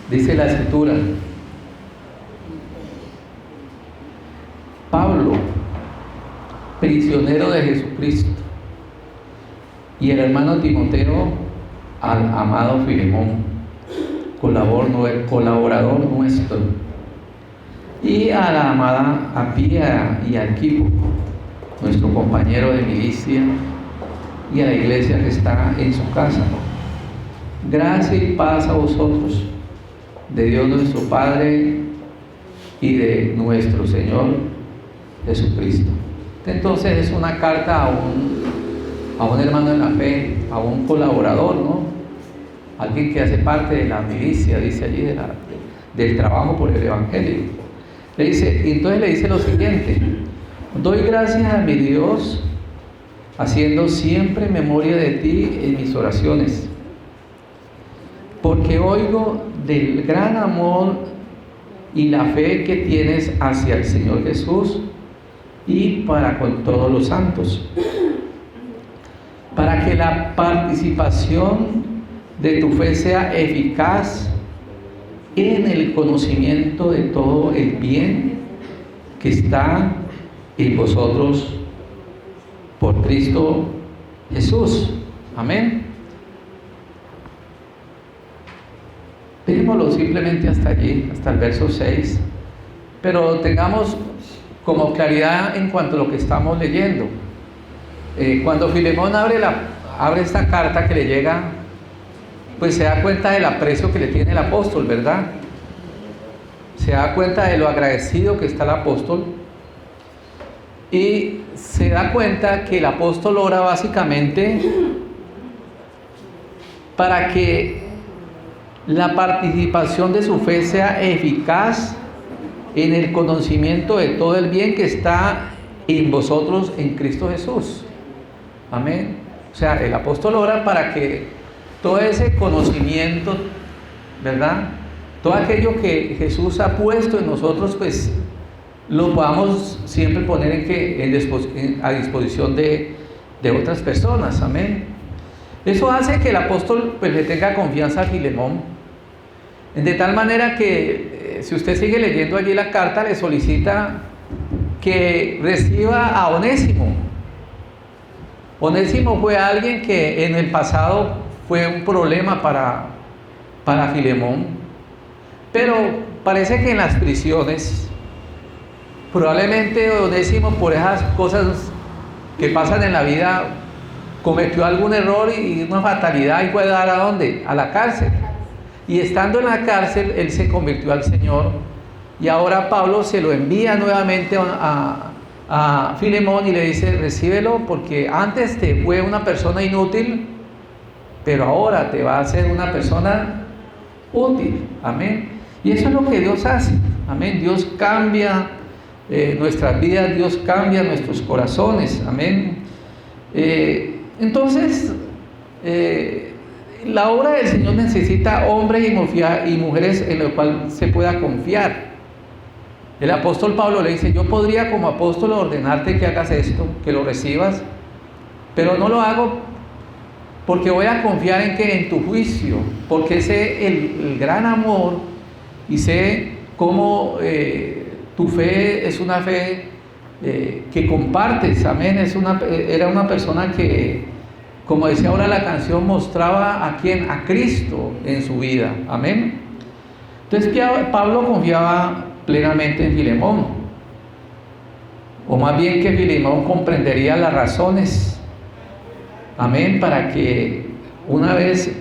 Dice la Escritura: Pablo, prisionero de Jesucristo, y el hermano Timoteo al amado Filemón, colaborador nuestro, y a la amada Apía y Arquipo, nuestro compañero de milicia, y a la iglesia que está en su casa. Gracia y paz a vosotros, de Dios nuestro Padre y de nuestro Señor Jesucristo. Entonces es una carta a un hermano en la fe, a un colaborador, ¿no? Alguien que hace parte de la milicia, dice allí, del trabajo por el Evangelio. Entonces le dice lo siguiente: doy gracias a mi Dios, haciendo siempre memoria de ti en mis oraciones, porque oigo del gran amor y la fe que tienes hacia el Señor Jesús y para con todos los santos, para que la participación de tu fe sea eficaz en el conocimiento de todo el bien que está en vosotros por Cristo Jesús. Amén. Dejémoslo simplemente hasta allí, hasta el verso 6, pero tengamos como claridad en cuanto a lo que estamos leyendo. Cuando Filemón abre esta carta que le llega, pues se da cuenta del aprecio que le tiene el apóstol, ¿verdad? Se da cuenta de lo agradecido que está el apóstol, y se da cuenta que el apóstol ora básicamente para que la participación de su fe sea eficaz en el conocimiento de todo el bien que está en vosotros en Cristo Jesús. Amén. O sea, el apóstol ora para que todo ese conocimiento, ¿verdad?, todo aquello que Jesús ha puesto en nosotros, pues lo podamos siempre poner a disposición de otras personas. Amén. Eso hace que el apóstol pues le tenga confianza a Filemón, de tal manera que si usted sigue leyendo allí la carta, le solicita que reciba a Onésimo. Onésimo fue alguien que en el pasado fue un problema para Filemón, pero parece que en las prisiones, probablemente Onésimo, por esas cosas que pasan en la vida, cometió algún error y una fatalidad, y fue a dar ¿a dónde? A la cárcel. Y estando en la cárcel, él se convirtió al Señor, y ahora Pablo se lo envía nuevamente a Filemón y le dice: recíbelo, porque antes te fue una persona inútil, pero ahora te va a ser una persona útil. Amén. Y eso es lo que Dios hace. Amén. Dios cambia nuestras vidas, Dios cambia nuestros corazones. Amén. Entonces, la obra del Señor necesita hombres y mujeres en los cuales se pueda confiar. El apóstol Pablo le dice: yo podría como apóstol ordenarte que hagas esto, que lo recibas, pero no lo hago porque voy a confiar en tu juicio, porque sé el gran amor y sé cómo tu fe es una fe que compartes. Amén. Era una persona que, como decía ahora la canción, mostraba a quién, a Cristo en su vida. Amén. Entonces Pablo confiaba plenamente en Filemón, o más bien que Filemón comprendería las razones, amén, para que una vez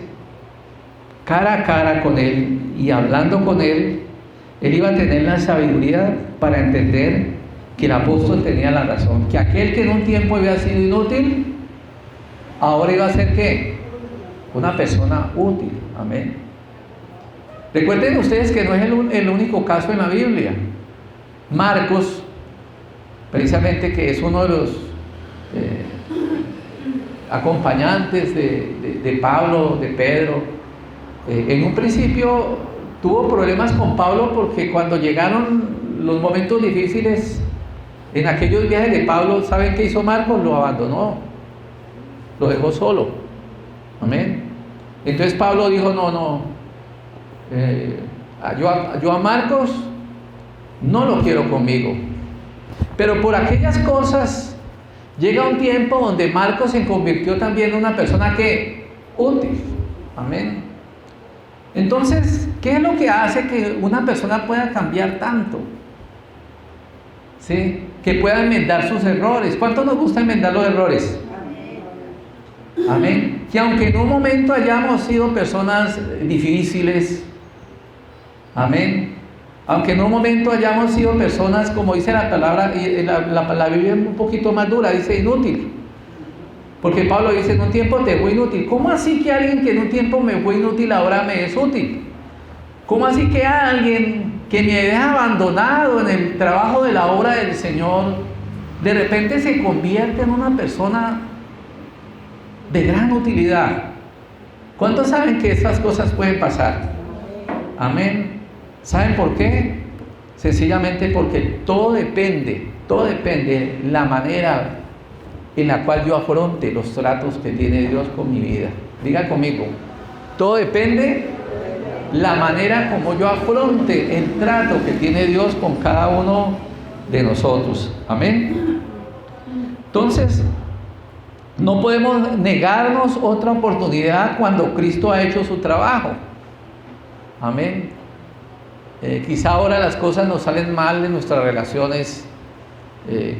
cara a cara con él y hablando con él, él iba a tener la sabiduría para entender que el apóstol tenía la razón, que aquel que en un tiempo había sido inútil, ahora iba a ser ¿qué? Una persona útil. Amén. Recuerden ustedes que no es el único caso en la Biblia. Marcos, precisamente, que es uno de los acompañantes de Pablo, de Pedro, en un principio tuvo problemas con Pablo, porque cuando llegaron los momentos difíciles en aquellos viajes de Pablo, ¿saben qué hizo Marcos? Lo abandonó, lo dejó solo. Amén. Entonces Pablo dijo: no, Yo a Marcos no lo quiero conmigo. Pero por aquellas cosas llega un tiempo donde Marcos se convirtió también en una persona que útil. Amén. Entonces, ¿qué es lo que hace que una persona pueda cambiar tanto? ¿Sí? Que pueda enmendar sus errores. ¿Cuánto nos gusta enmendar los errores? Amén. Que aunque en un momento hayamos sido personas difíciles, amén, aunque en un momento hayamos sido personas, como dice la palabra, y la Biblia es un poquito más dura, dice inútil. Porque Pablo dice, en un tiempo te fue inútil. ¿Cómo así que alguien que en un tiempo me fue inútil ahora me es útil? ¿Cómo así que alguien que me deja abandonado en el trabajo de la obra del Señor, de repente se convierte en una persona de gran utilidad? ¿Cuántos saben que esas cosas pueden pasar? Amén. ¿Saben por qué? Sencillamente porque todo depende de la manera en la cual yo afronte los tratos que tiene Dios con mi vida. Diga conmigo, todo depende la manera como yo afronte el trato que tiene Dios con cada uno de nosotros. Amén. Entonces, no podemos negarnos otra oportunidad cuando Cristo ha hecho su trabajo. Amén. Quizá ahora las cosas nos salen mal en nuestras relaciones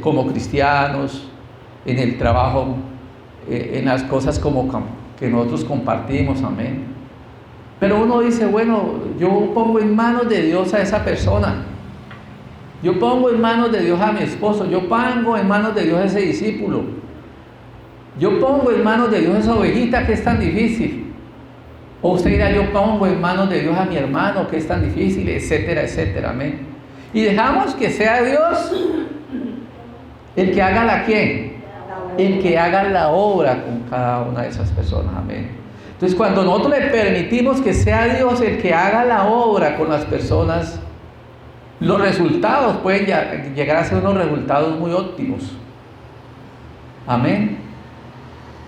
como cristianos, en el trabajo, en las cosas como que nosotros compartimos. Amén. Pero uno dice, bueno, yo pongo en manos de Dios a esa persona. Yo pongo en manos de Dios a mi esposo. Yo pongo en manos de Dios a ese discípulo. Yo pongo en manos de Dios a esa ovejita que es tan difícil. O usted dirá, yo pongo en manos de Dios a mi hermano que es tan difícil, etcétera, etcétera. Amén. Y dejamos que sea Dios el que haga la ¿quién? El que haga la obra con cada una de esas personas. Amén. Entonces, cuando nosotros le permitimos que sea Dios el que haga la obra con las personas, los resultados pueden llegar a ser unos resultados muy óptimos. Amén.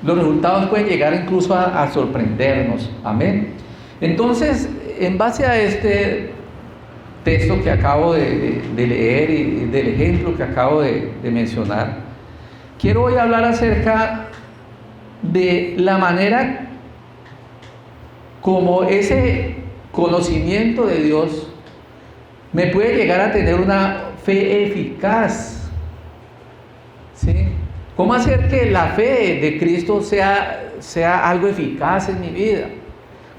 Los resultados pueden llegar incluso a sorprendernos. Amén. Entonces, en base a este texto que acabo de leer y del ejemplo que acabo de mencionar, quiero hoy hablar acerca de la manera como ese conocimiento de Dios me puede llegar a tener una fe eficaz. ¿Sí? ¿Cómo hacer que la fe de Cristo sea algo eficaz en mi vida?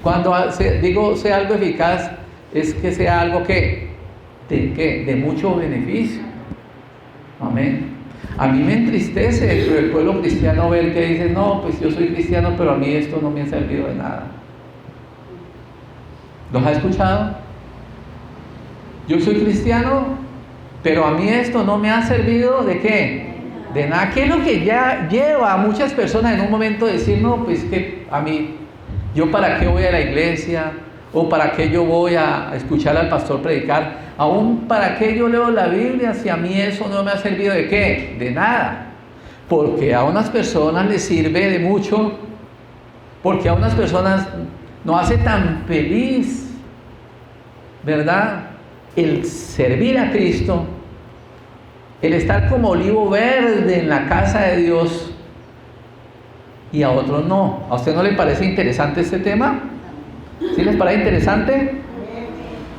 Cuando digo sea algo eficaz, es que sea algo de mucho beneficio. Amén. A mí me entristece dentro del pueblo cristiano ver que dicen, no, pues yo soy cristiano, pero a mí esto no me ha servido de nada. ¿Los ha escuchado? Yo soy cristiano, pero a mí esto no me ha servido ¿de qué? De nada. ¿Qué es lo que ya lleva a muchas personas en un momento a decir, no, pues que a mí, yo para qué voy a la iglesia, o para qué yo voy a escuchar al pastor predicar, aún para qué yo leo la Biblia si a mí eso no me ha servido de qué? De nada. Porque a unas personas les sirve de mucho, porque a unas personas nos hace tan feliz, ¿verdad? El servir a Cristo, el estar como olivo verde en la casa de Dios, y a otros no. ¿A usted no le parece interesante este tema? ¿Sí les parece interesante?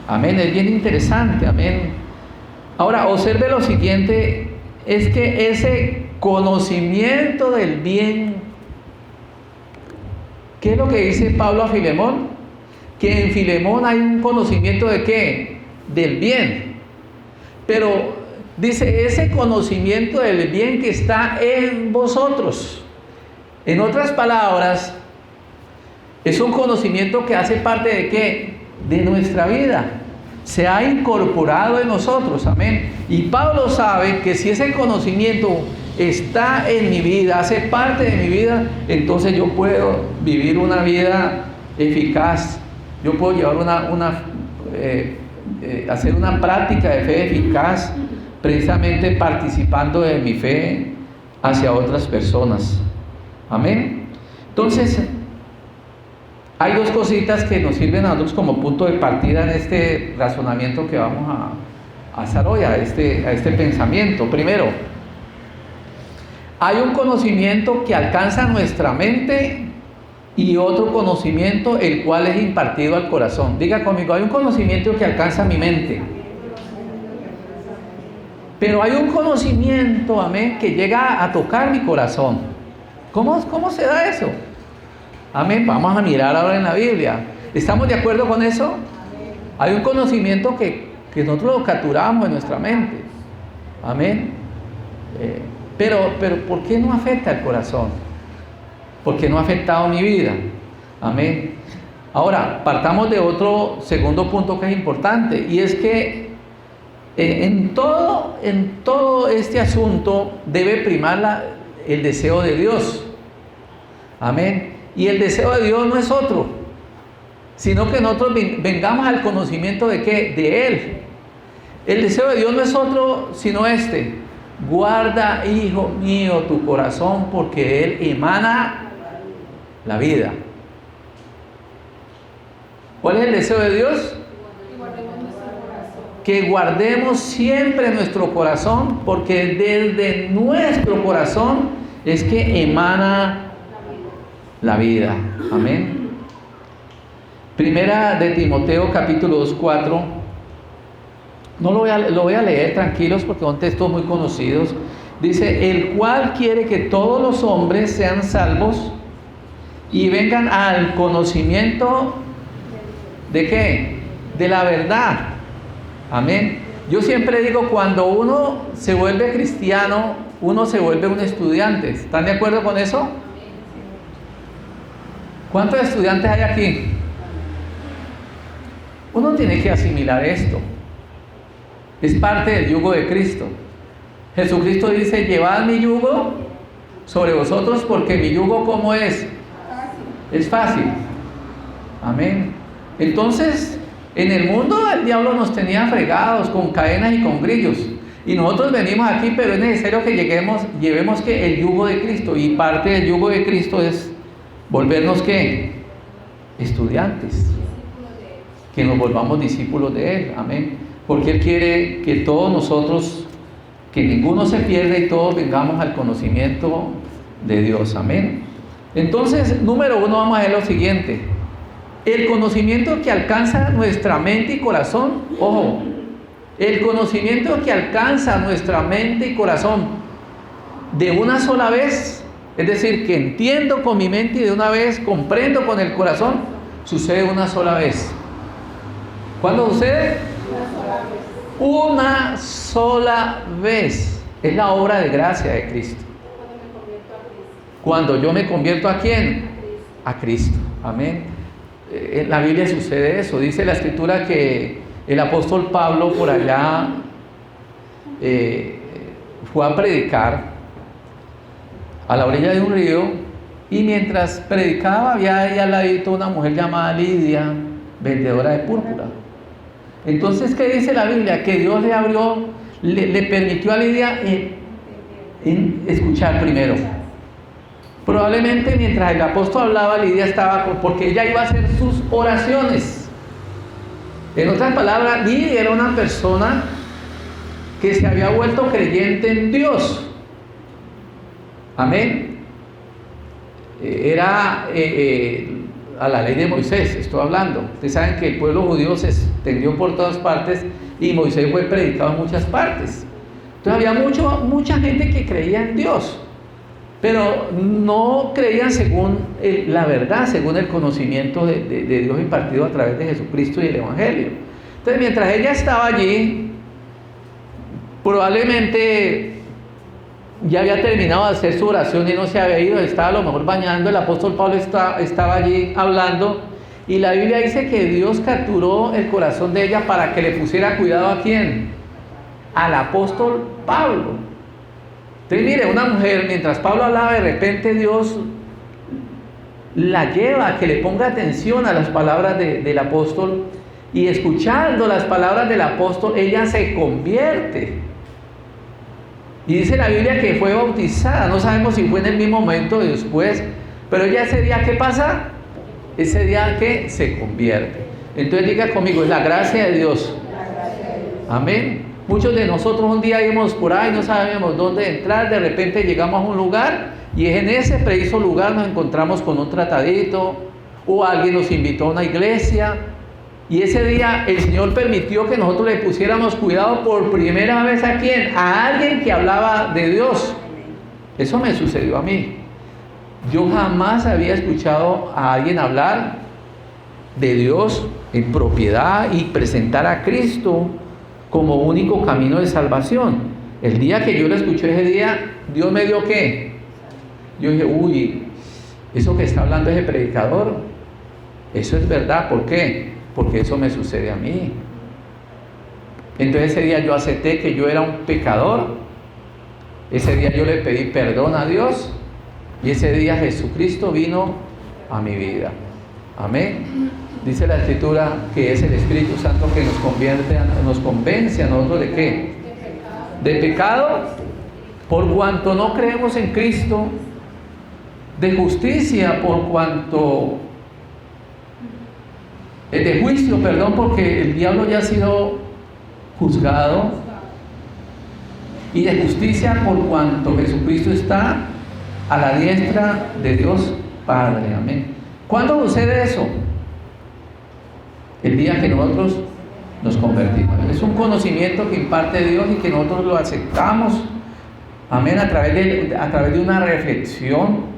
Amén, es bien interesante, amén. Ahora, observe lo siguiente, es que ese conocimiento del bien, ¿qué es lo que dice Pablo a Filemón? Que en Filemón hay un conocimiento de ¿qué? Del bien. Pero dice, ese conocimiento del bien que está en vosotros. En otras palabras, es un conocimiento que hace parte de ¿qué? De nuestra vida. Se ha incorporado en nosotros, amén. Y Pablo sabe que si ese conocimiento está en mi vida, hace parte de mi vida, entonces yo puedo vivir una vida eficaz. Yo puedo llevar hacer una práctica de fe eficaz, precisamente participando de mi fe hacia otras personas. Amén. Entonces, Hay dos cositas que nos sirven a nosotros como punto de partida en este razonamiento que vamos a hacer hoy, a este pensamiento. Primero, hay un conocimiento que alcanza nuestra mente y otro conocimiento el cual es impartido al corazón. Diga conmigo, hay un conocimiento que alcanza mi mente, pero hay un conocimiento, amén, que llega a tocar mi corazón. ¿Cómo se da eso? Amén, vamos a mirar ahora en la Biblia. ¿Estamos de acuerdo con eso? Hay un conocimiento que nosotros lo capturamos en nuestra mente. Amén. Pero ¿por qué no afecta el corazón? Porque no ha afectado mi vida. Amén. Ahora, partamos de otro segundo punto que es importante, y es que en todo este asunto debe primar el deseo de Dios. Amén. Y el deseo de Dios no es otro, sino que nosotros vengamos al conocimiento de ¿qué? De Él. El deseo de Dios no es otro, sino este: guarda, hijo mío, tu corazón, porque Él emana la vida. ¿Cuál es el deseo de Dios? Que guardemos siempre nuestro corazón, porque desde nuestro corazón es que emana la vida. Amén. Primera de Timoteo capítulo 2, 4. No lo voy a leer, tranquilos, porque son textos muy conocidos. Dice: el cual quiere que todos los hombres sean salvos y vengan al conocimiento ¿de qué? De la verdad. Amén. Yo siempre digo, cuando uno se vuelve cristiano, uno se vuelve un estudiante. ¿Están de acuerdo con eso? ¿Cuántos estudiantes hay aquí? Uno tiene que asimilar esto. Es parte del yugo de Cristo. Jesucristo dice: llevad mi yugo sobre vosotros, porque mi yugo, ¿cómo es? Es fácil. Amén. Entonces, en el mundo el diablo nos tenía fregados con cadenas y con grillos. Y nosotros venimos aquí, pero es necesario que llevemos que el yugo de Cristo. Y parte del yugo de Cristo es volvernos ¿qué? Estudiantes. Que nos volvamos discípulos de Él. Amén. Porque Él quiere que todos nosotros, que ninguno se pierda y todos vengamos al conocimiento de Dios. Amén. Entonces, número uno, vamos a ver lo siguiente: el conocimiento que alcanza nuestra mente y corazón. Ojo, el conocimiento que alcanza nuestra mente y corazón de una sola vez, es decir, que entiendo con mi mente y de una vez comprendo con el corazón, sucede una sola vez. ¿Cuándo sucede? Una sola vez. Es la obra de gracia de Cristo. Cuando yo me convierto, ¿a quién? A Cristo. Amén. En la Biblia sucede eso. Dice la Escritura que el apóstol Pablo por allá fue a predicar a la orilla de un río, y mientras predicaba había ahí al ladito una mujer llamada Lidia, vendedora de púrpura. Entonces, ¿qué dice la Biblia? Que Dios le permitió a Lidia en escuchar primero. Probablemente mientras el apóstol hablaba, Lidia estaba, porque ella iba a hacer sus oraciones. En otras palabras, Lidia era una persona que se había vuelto creyente en Dios. Amén. Era a la ley de Moisés, estoy hablando. Ustedes saben que el pueblo judío se extendió por todas partes y Moisés fue predicado en muchas partes. Entonces había mucha gente que creía en Dios, pero no creían según la verdad, según el conocimiento de Dios impartido a través de Jesucristo y el Evangelio. Entonces, mientras ella estaba allí, probablemente ya había terminado de hacer su oración y no se había ido, estaba a lo mejor bañando. El apóstol Pablo estaba allí hablando, y la Biblia dice que Dios capturó el corazón de ella para que le pusiera cuidado. ¿A quién? Al apóstol Pablo. Entonces, mire, una mujer, mientras Pablo hablaba, de repente Dios la lleva a que le ponga atención a las palabras del apóstol, y escuchando las palabras del apóstol, ella se convierte. Y dice la Biblia que fue bautizada. No sabemos si fue en el mismo momento o después, pero ella ese día, ¿qué pasa? ese día que se convierte. Entonces diga conmigo, es la gracia de Dios. Amén. Muchos de nosotros un día íbamos por ahí, no sabíamos dónde entrar, de repente llegamos a un lugar y en ese preciso lugar nos encontramos con un tratadito o alguien nos invitó a una iglesia y ese día el Señor permitió que nosotros le pusiéramos cuidado por primera vez ¿a quién? A alguien que hablaba de Dios. Eso me sucedió a mí. Yo jamás había escuchado a alguien hablar de Dios en propiedad y presentar a Cristo como único camino de salvación. El día que yo lo escuché ese día, Dios me dio ¿qué? Yo dije, uy, eso que está hablando ese predicador, eso es verdad. ¿Por qué? Porque eso me sucede a mí. Entonces ese día yo acepté que yo era un pecador. Ese día yo le pedí perdón a Dios. Y ese día Jesucristo vino a mi vida. Amén. Dice la Escritura que es el Espíritu Santo que nos convence a nosotros ¿de qué? De pecado, por cuanto no creemos en Cristo, de justicia, por cuanto de juicio, perdón, porque el diablo ya ha sido juzgado, y de justicia por cuanto Jesucristo está a la diestra de Dios Padre. Amén. ¿Cuándo sucede eso? El día que nosotros nos convertimos. Es un conocimiento que imparte Dios y que nosotros lo aceptamos. Amén. A través de una reflexión.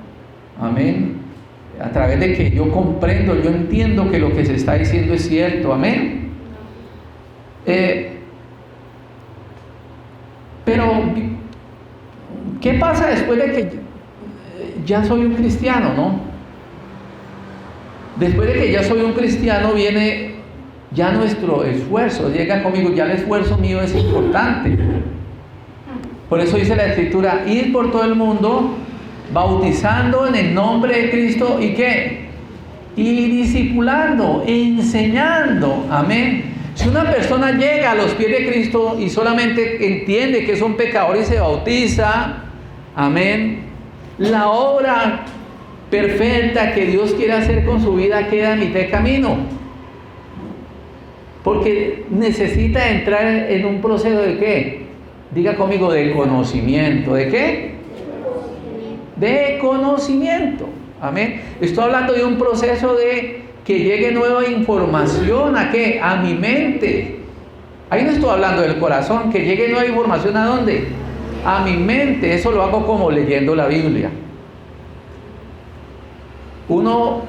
Amén. A través de que yo comprendo, yo entiendo que lo que se está diciendo es cierto. Amén. Pero, ¿qué pasa después de que ya soy un cristiano, no? Después de que ya soy un cristiano viene ya nuestro esfuerzo. Llega conmigo, ya el esfuerzo mío es importante. Por eso dice la Escritura, ir por todo el mundo, bautizando en el nombre de Cristo, ¿y qué? Y discipulando, enseñando. Amén. Si una persona llega a los pies de Cristo y solamente entiende que es un pecador y se bautiza, amén, la obra perfecta que Dios quiere hacer con su vida queda a mitad de camino. Porque necesita entrar en un proceso de ¿qué? Diga conmigo, de conocimiento. ¿De qué? De conocimiento. Amén. Estoy hablando de un proceso de que llegue nueva información ¿a qué? A mi mente. Ahí no estoy hablando del corazón, que llegue nueva información ¿a dónde? A mi mente. Eso lo hago como leyendo la Biblia. Uno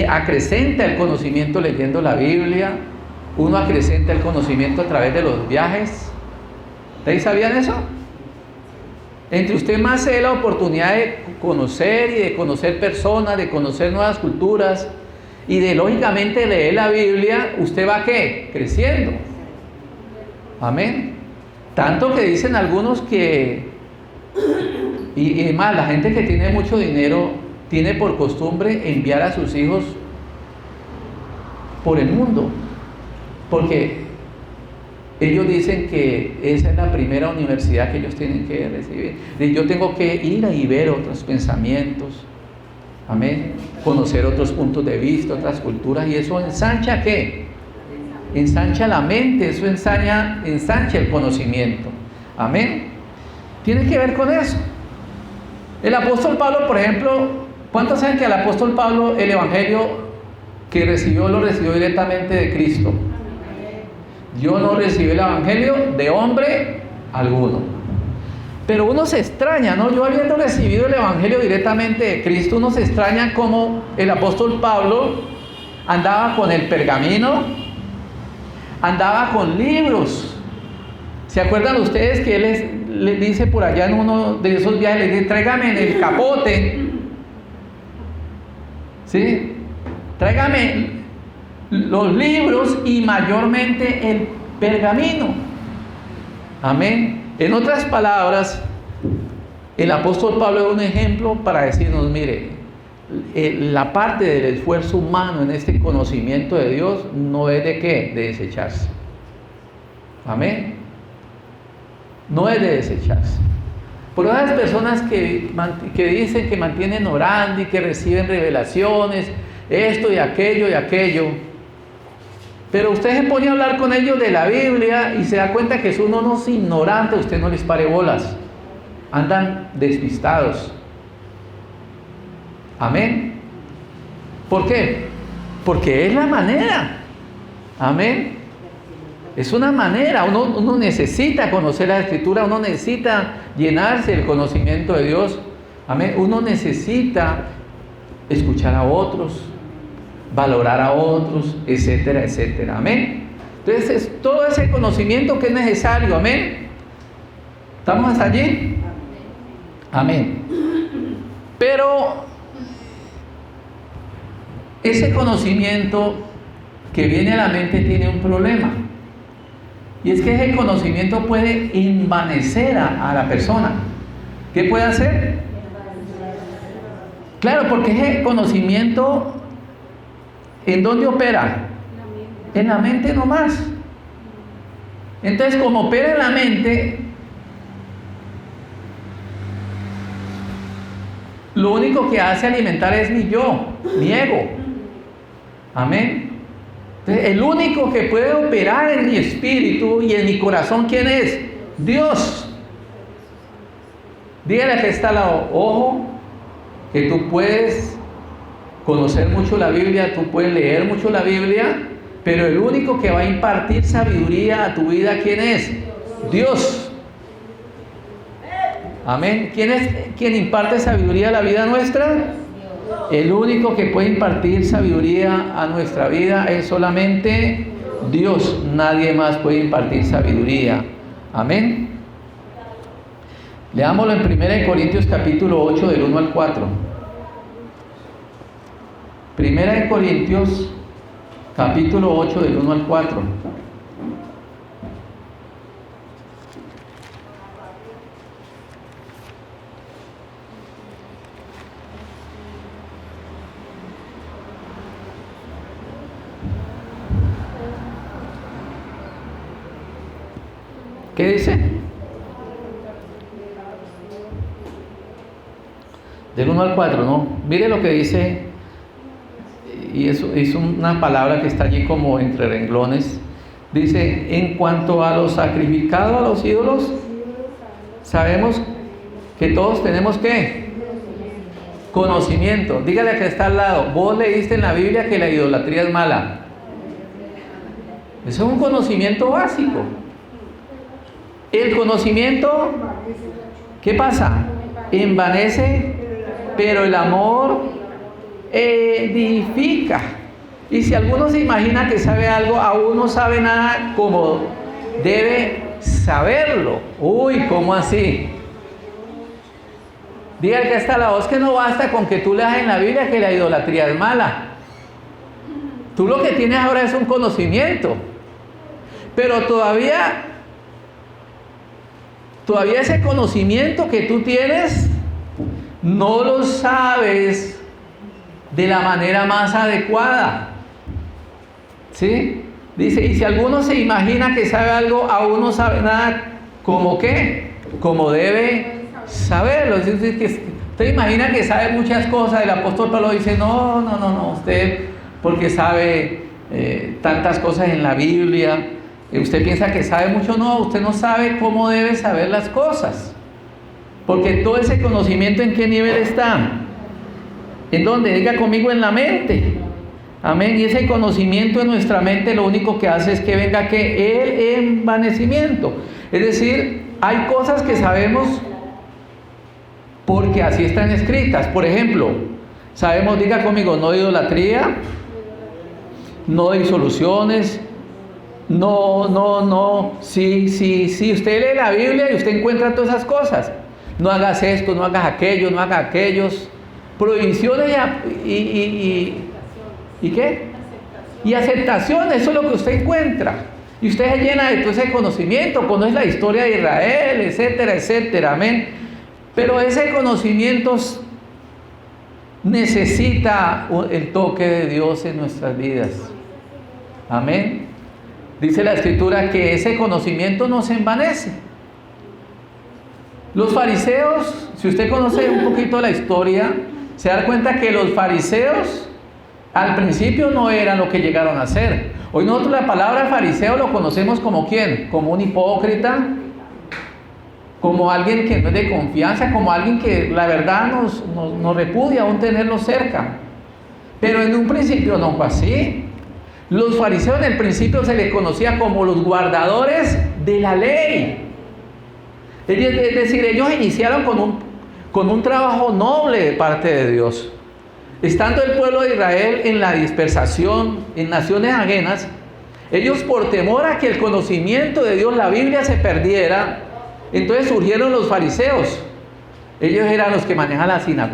acrecenta el conocimiento leyendo la Biblia. Uno acrecenta el conocimiento a través de los viajes. ¿Ustedes sabían eso? Entre usted más se dé la oportunidad de conocer y de conocer personas, de conocer nuevas culturas y de lógicamente leer la Biblia, usted va ¿qué? Creciendo. Amén. Tanto que dicen algunos que, y más, la gente que tiene mucho dinero tiene por costumbre enviar a sus hijos por el mundo, porque ellos dicen que esa es la primera universidad que ellos tienen que recibir. Yo tengo que ir y ver otros pensamientos, amén, conocer otros puntos de vista, otras culturas, y eso ensancha ¿qué? Ensancha la mente, eso ensancha el conocimiento, amén. Tiene que ver con eso. El apóstol Pablo, por ejemplo, ¿cuántos saben que al apóstol Pablo el evangelio que recibió lo recibió directamente de Cristo? Yo no recibí el evangelio de hombre alguno. Pero uno se extraña, ¿no? Yo habiendo recibido el evangelio directamente de Cristo, uno se extraña como el apóstol Pablo andaba con el pergamino, andaba con libros. ¿Se acuerdan ustedes que él les dice por allá en uno de esos viajes, les dice, tráigame en el capote, ¿sí? Tráigame los libros y mayormente el pergamino. Amén. En otras palabras, el apóstol Pablo es un ejemplo para decirnos, mire, la parte del esfuerzo humano en este conocimiento de Dios no es de qué, de desecharse. Amén. No es de desecharse. Por esas personas que dicen que mantienen orando y que reciben revelaciones, esto y aquello y aquello. Pero usted se pone a hablar con ellos de la Biblia y se da cuenta que son unos ignorantes, usted no les pare bolas. Andan despistados. Amén. ¿Por qué? Porque es la manera. Amén. Es una manera, uno necesita conocer la Escritura, uno necesita llenarse del conocimiento de Dios. Amén. Uno necesita escuchar a otros, valorar a otros, etcétera, etcétera. Amén. Entonces es todo ese conocimiento que es necesario. Amén. ¿Estamos hasta allí? Amén. Pero ese conocimiento que viene a la mente tiene un problema. Y es que ese conocimiento puede envanecer a la persona. ¿Qué puede hacer? Claro, porque ese conocimiento, ¿en dónde opera? En la mente nomás. Entonces, como opera en la mente, lo único que hace alimentar es mi yo, mi ego. Amén. Entonces, el único que puede operar en mi espíritu y en mi corazón, ¿quién es? Dios. Dígale que está al lado, ojo, que tú puedes conocer mucho la Biblia, tú puedes leer mucho la Biblia, pero el único que va a impartir sabiduría a tu vida, ¿quién es? Dios. Amén. ¿Quién es quien imparte sabiduría a la vida nuestra? El único que puede impartir sabiduría a nuestra vida es solamente Dios. Nadie más puede impartir sabiduría. Amén. Leámoslo en 1 Corintios capítulo 8 del 1 al 4. 1 Corintios capítulo 8 del 1 al 4. ¿Qué dice? Del 1 al 4, ¿no? Mire lo que dice, y eso es una palabra que está allí como entre renglones. Dice, en cuanto a lo sacrificado a los ídolos, sabemos que todos tenemos ¿qué? Conocimiento. Dígale que está al lado, vos leíste en la Biblia que la idolatría es mala. Eso es un conocimiento básico. El conocimiento, ¿qué pasa? Envanece, pero el amor edifica. Y si alguno se imagina que sabe algo, aún no sabe nada como debe saberlo. Uy, ¿cómo así? Dígale que hasta la voz que no basta con que tú leas en la Biblia que la idolatría es mala. Tú lo que tienes ahora es un conocimiento, pero todavía ese conocimiento que tú tienes no lo sabes de la manera más adecuada. ¿Sí? Dice, y si alguno se imagina que sabe algo, aún no sabe nada, ¿cómo qué? Como debe saberlo. Usted imagina que sabe muchas cosas. El apóstol Pablo dice, no, usted porque sabe tantas cosas en la Biblia, usted piensa que sabe mucho. No, usted no sabe cómo debe saber las cosas. Porque todo ese conocimiento, ¿en qué nivel está? ¿En dónde? Diga conmigo, en la mente. Amén. Y ese conocimiento en nuestra mente lo único que hace es que venga que el envanecimiento. Es decir, hay cosas que sabemos porque así están escritas. Por ejemplo, sabemos, diga conmigo, no idolatría, no disoluciones, no, sí. Usted lee la Biblia y usted encuentra todas esas cosas. No hagas esto, no hagas aquello, no hagas aquellos. Prohibiciones ¿y qué? Y aceptación, eso es lo que usted encuentra. Y usted se llena de todo ese conocimiento, conoce la historia de Israel, etcétera, etcétera, amén. Pero ese conocimiento necesita el toque de Dios en nuestras vidas. Amén. Dice la Escritura que ese conocimiento no se envanece. Los fariseos, si usted conoce un poquito la historia, se da cuenta que los fariseos al principio no eran lo que llegaron a ser. Hoy nosotros la palabra fariseo lo conocemos como ¿quién? Como un hipócrita, como alguien que no es de confianza, como alguien que la verdad nos repudia aún tenerlo cerca. Pero en un principio no fue así. Los fariseos en el principio se les conocía como los guardadores de la ley. Es decir, ellos iniciaron con un trabajo noble de parte de Dios. Estando el pueblo de Israel en la dispersación, en naciones ajenas, ellos por temor a que el conocimiento de Dios, la Biblia, se perdiera, entonces surgieron los fariseos. Ellos eran los que manejan la sinagoga.